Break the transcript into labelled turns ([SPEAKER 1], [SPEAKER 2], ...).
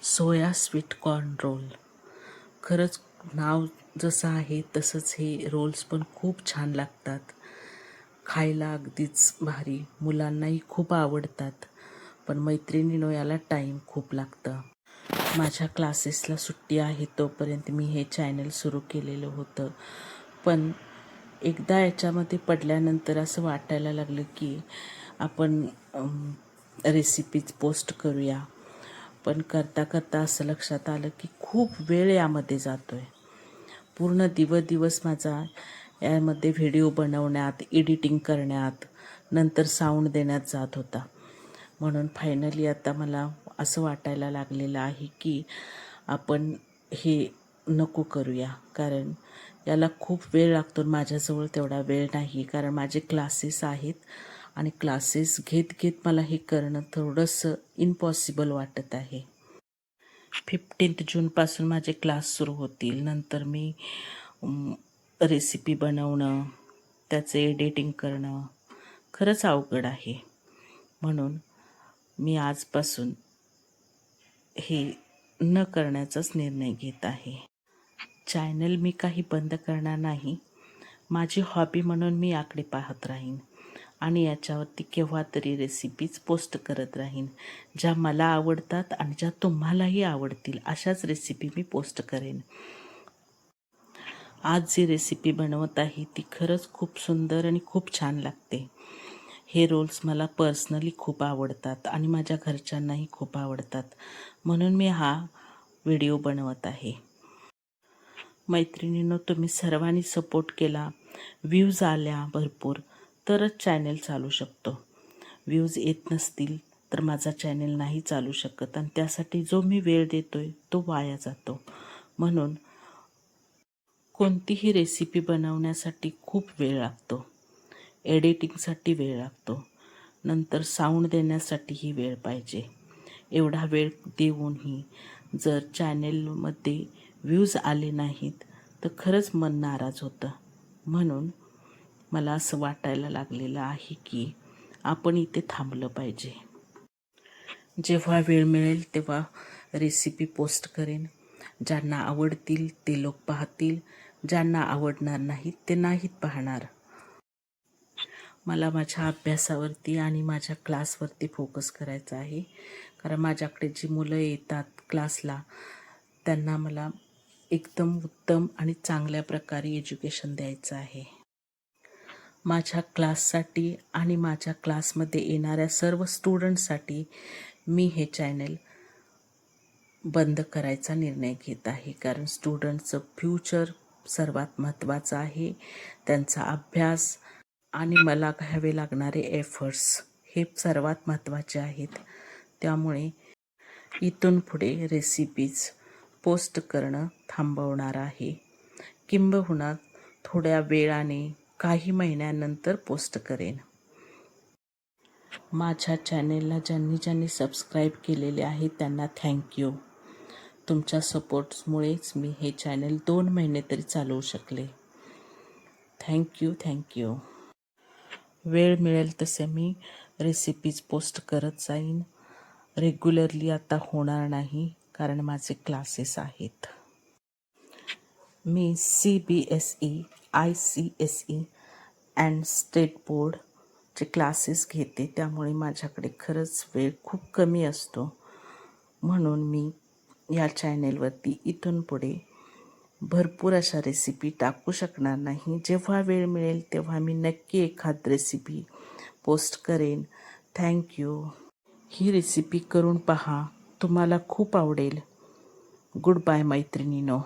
[SPEAKER 1] सोया sweet corn role. खरंच नाव जसं आहे तसंच हे रोल्स पण खूप छान लागतात. खायला अगदीच भारी. मुलांनाही खूप आवडतात. पण मैत्रिणींनो याला टाईम खूप लागतं. माझ्या क्लासेसला सुट्टी आहे तोपर्यंत मी हे चॅनल सुरू केलेलं होतं. पण एकदा याच्यामध्ये पडल्यानंतर असं वाटायला लागलं की आपण रेसिपीज पोस्ट करूया. पण करता करता असं लक्षात आलं की खूप वेळ यामध्ये जातो आहे. पूर्ण दिवस माझा यामध्ये व्हिडिओ बनवण्यात, एडिटिंग करण्यात, नंतर साऊंड देण्यात जात होता. म्हणून फायनली आता मला असं वाटायला लागलेलं आहे की आपण हे नको करूया, कारण याला खूप वेळ लागतो. माझ्याजवळ तेवढा वेळ नाही, कारण माझे क्लासेस आहेत आणि क्लासेस घेत घेत मला हे करणं थोडंसं इम्पॉसिबल वाटत आहे. 15 जूनपासून माझे क्लास सुरू होतील. नंतर मी रेसिपी बनवणं, त्याचे एडिटिंग करणं खरंच अवघड आहे. म्हणून मी आजपासून हे न करण्याचाच निर्णय घेत आहे. चॅनल मी काही बंद करणार नाही. माझी हॉबी म्हणून मी याकडे पाहत राहीन आणि याच्यावरती केव्हा तरी रेसिपीज पोस्ट करत राहीन. ज्या मला आवडतात आणि ज्या तुम्हालाही आवडतील अशाच रेसिपी मी पोस्ट करेन. आज जी रेसिपी बनवत आहे ती खरंच खूप सुंदर आणि खूप छान लागते. हे रोल्स मला पर्सनली खूप आवडतात आणि माझ्या घरच्यांनाही खूप आवडतात. म्हणून मी हा व्हिडिओ बनवत आहे. मैत्रिणींनो, तुम्ही सर्वांनी सपोर्ट केला, व्ह्यूज आल्या भरपूर तरच चॅनल चालू शकतो. व्ह्यूज येत नसतील तर माझा चॅनल नाही चालू शकत आणि त्यासाठी जो मी वेळ देतोय तो वाया जातो. म्हणून कोणतीही रेसिपी बनवण्यासाठी खूप वेळ लागतो, एडिटिंगसाठी वेळ लागतो, नंतर साऊंड देण्यासाठीही वेळ पाहिजे. एवढा वेळ देऊनही जर चॅनेलमध्ये व्ह्यूज आले नाहीत तर खरंच मन नाराज होतं. म्हणून मला असं वाटायला लागलेलं आहे की आपण इथे थांबलं पाहिजे. जेव्हा वेळ मिळेल तेव्हा रेसिपी पोस्ट करेन. ज्यांना आवडतील ते लोक पाहतील, ज्यांना आवडणार नाहीत ते नाहीत पाहणार. मला माझ्या अभ्यासावरती आणि माझ्या क्लासवरती फोकस करायचा आहे, कारण माझ्याकडे जी मुलं येतात क्लासला त्यांना मला एकदम उत्तम आणि चांगल्या प्रकारे एज्युकेशन द्यायचं आहे. माझ्या क्लाससाठी आणि माझ्या क्लासमध्ये येणाऱ्या सर्व स्टुडंट्ससाठी मी हे चॅनल बंद करायचा निर्णय घेत आहे, कारण स्टुडंटचं फ्युचर सर्वात महत्त्वाचं आहे. त्यांचा अभ्यास आणि मला घ्यावे लागणारे एफर्ट्स हे सर्वात महत्त्वाचे आहेत. त्यामुळे इथून पुढे रेसिपीज पोस्ट करणं थांबवणार आहे. किंबहुना थोड्या वेळाने काही महिन्यानंतर पोस्ट करेन. माझ्या चॅनेलला ज्यांनी सबस्क्राईब केलेले आहे त्यांना थँक्यू. तुमच्या सपोर्ट्समुळेच मी हे चॅनल 2 महिने तरी चालवू शकले. थँक्यू. वेळ मिळेल तसे मी रेसिपीज पोस्ट करत जाईन. रेग्युलरली आता होणार नाही, कारण माझे क्लासेस आहेत. मी CBSE, ICSE अँड स्टेट बोर्डचे क्लासेस घेते, त्यामुळे माझ्याकडे खरंच वेळ खूप कमी असतो. म्हणून मी या चॅनेलवरती इथून पुढे भरपूर अशा रेसिपी टाकू शकणार नाही. जेव्हा वेळ मिळेल तेव्हा मी नक्की एखाद रेसिपी पोस्ट करेन. थँक्यू. ही रेसिपी करून पहा, तुम्हाला खूप आवडेल. गुड बाय मैत्रिणींनो.